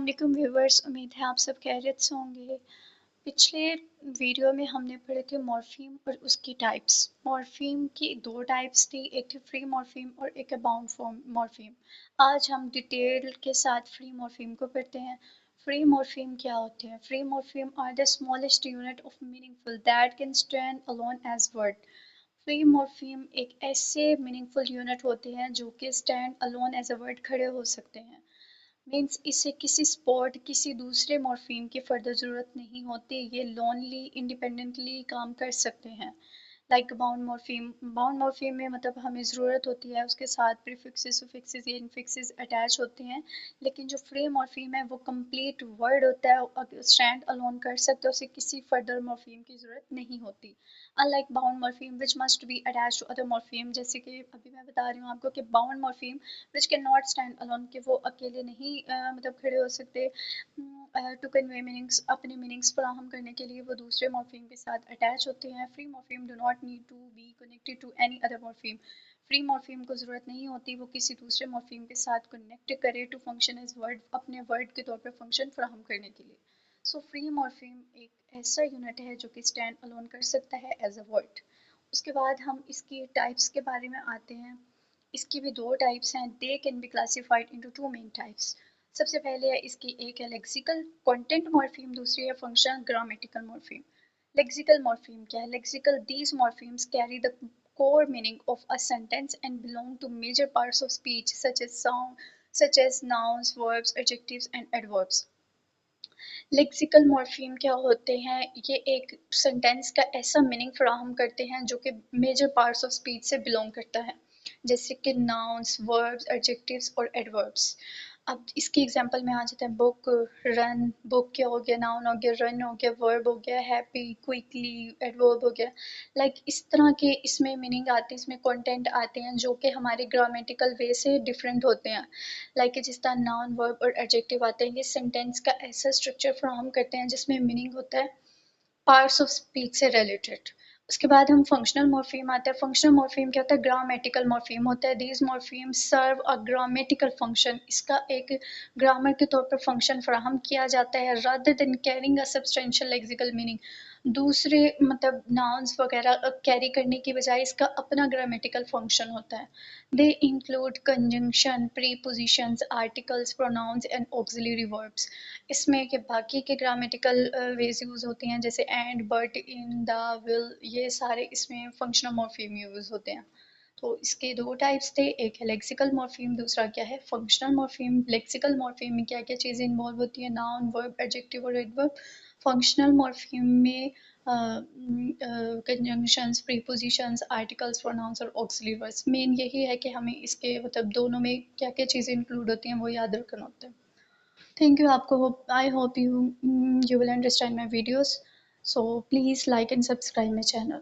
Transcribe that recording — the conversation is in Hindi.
वालेकुम व्यूवर्स, उम्मीद है आप सब खैरियत से होंगे। पिछले वीडियो में हमने पढ़े थे मॉर्फीम और उसकी टाइप्स। मॉर्फीम की दो टाइप्स थी, एक थी फ्री मॉर्फीम और एक है बाउंड फॉर्म मॉर्फीम। आज हम डिटेल के साथ फ्री मॉर्फीम को पढ़ते हैं। फ्री मॉर्फीम क्या होते हैं? Free morpheme are the smallest unit of meaningful that can stand alone as word. Free morpheme एक ऐसे मीनिंगफुल यूनिट होते हैं जो कि stand alone as a word खड़े हो सकते हैं। मीन्स इसे किसी स्पॉट किसी दूसरे मॉर्फीम की फर्दर ज़रूरत नहीं होती, ये लोनली इंडिपेंडेंटली काम कर सकते हैं। लाइक बाउंड मॉर्फीम में मतलब हमें ज़रूरत होती है उसके साथ प्रीफिक्सेस सुफिक्सेस या इनफिक्सेस अटैच होते हैं, लेकिन जो फ्री मॉर्फीम है वो कंप्लीट वर्ड होता है, स्टैंड अलोन कर सकते हैं, उसे किसी फर्दर मॉर्फीम की ज़रूरत नहीं होती। Unlike bound morpheme which must be attach to other morpheme, जैसे कि अभी मैं बता रही हूँ आपको कि bound morpheme which can not stand alone, कि वो अकेले नहीं मतलब खड़े हो सकते। टू कन्वे मीनिंग्स, अपने मीनिंग्स फराहम करने के लिए वो दूसरे मॉर्फीम के साथ अटैच होते हैं। Free morpheme do not need to be connected to any other morpheme. Free morpheme को ज़रूरत नहीं होती वो किसी दूसरे मॉर्फीम के साथ कनेक्ट करे टू फंक्शन एज वर्ड, अपने वर्ड के तौर पर फंक्शन फराहम करने के लिए। सो फ्री मॉर्फीम एक ऐसा यूनिट है जो कि स्टैंड अलोन कर सकता है एज अ वर्ड। उसके बाद हम इसकी टाइप्स के बारे में आते हैं। इसकी भी दो टाइप्स हैं। They can be classified into two main types. सबसे पहले है इसकी एक है लेक्सिकल कंटेंट मॉर्फीम, दूसरी है functional grammatical morpheme. Lexical morpheme क्या है? Lexical, these morphemes carry the core meaning of a sentence and belong to major parts of speech such as sound, such as nouns, verbs, adjectives and adverbs. Lexical morpheme क्या होते हैं? ये एक सेंटेंस का ऐसा मीनिंग फराहम करते हैं जो कि मेजर पार्ट्स ऑफ स्पीच से बिलोंग करता है, जैसे कि नाउन्स, वर्ब्स, एडजेक्टिव्स और एडवर्ब्स। अब इसकी एग्जांपल में आ जाते हैं। Book, run. बुक क्या हो गया? नाउन हो गया। रन हो गया, वर्ब हो गया। हैप्पी, क्विकली, एडवर्ब हो गया। लाइक इस तरह के इसमें मीनिंग आते हैं, इसमें कंटेंट आते हैं जो कि हमारे ग्रामेटिकल वे से डिफरेंट होते हैं। लाइक जिस तरह नाउन, वर्ब और एडजेक्टिव आते हैं, ये सेंटेंस का ऐसा स्ट्रक्चर फ्राहम करते हैं जिसमें मीनिंग होता है पार्ट्स ऑफ स्पीच से रिलेटेड। उसके बाद हम फंक्शनल मॉर्फीम आते हैं। फंक्शनल मॉर्फीम क्या होता है? ग्रामेटिकल मॉर्फीम होता है। These morpheme serve a grammatical function, इसका एक ग्रामर के तौर पर फंक्शन फराहम किया जाता है, rather than carrying a substantial lexical meaning. दूसरे मतलब नाउन्स वगैरह कैरी करने की बजाय इसका अपना ग्रामेटिकल फंक्शन होता है। They include conjunction, prepositions, articles, pronouns and auxiliary verbs. इसमें के बाकी के ग्रामेटिकल वेज यूज़ होते हैं, जैसे and, but, in, the, will, ये सारे इसमें फंक्शनल मॉर्फीम यूज़ होते हैं। तो इसके दो टाइप्स थे, एक है लेक्सिकल मॉर्फीम, दूसरा क्या है? Functional morpheme. लेक्सिकल मॉर्फीम में क्या क्या चीज़ें इन्वॉल्व होती है? नाउन, वर्ब, एडजेक्टिव और एडवर्ब। फंक्शनल मॉर्फीम में कंजंक्शंस, प्रीपोजिशंस, आर्टिकल्स, प्रोनाउंस और ऑक्सिलरी वर्ब्स। मेन यही है कि हमें इसके मतलब दोनों में क्या क्या चीज़ें इंक्लूड होती हैं वो याद रखना होता है। Thank you. आपको I hope you will understand my videos. So please like and subscribe my channel.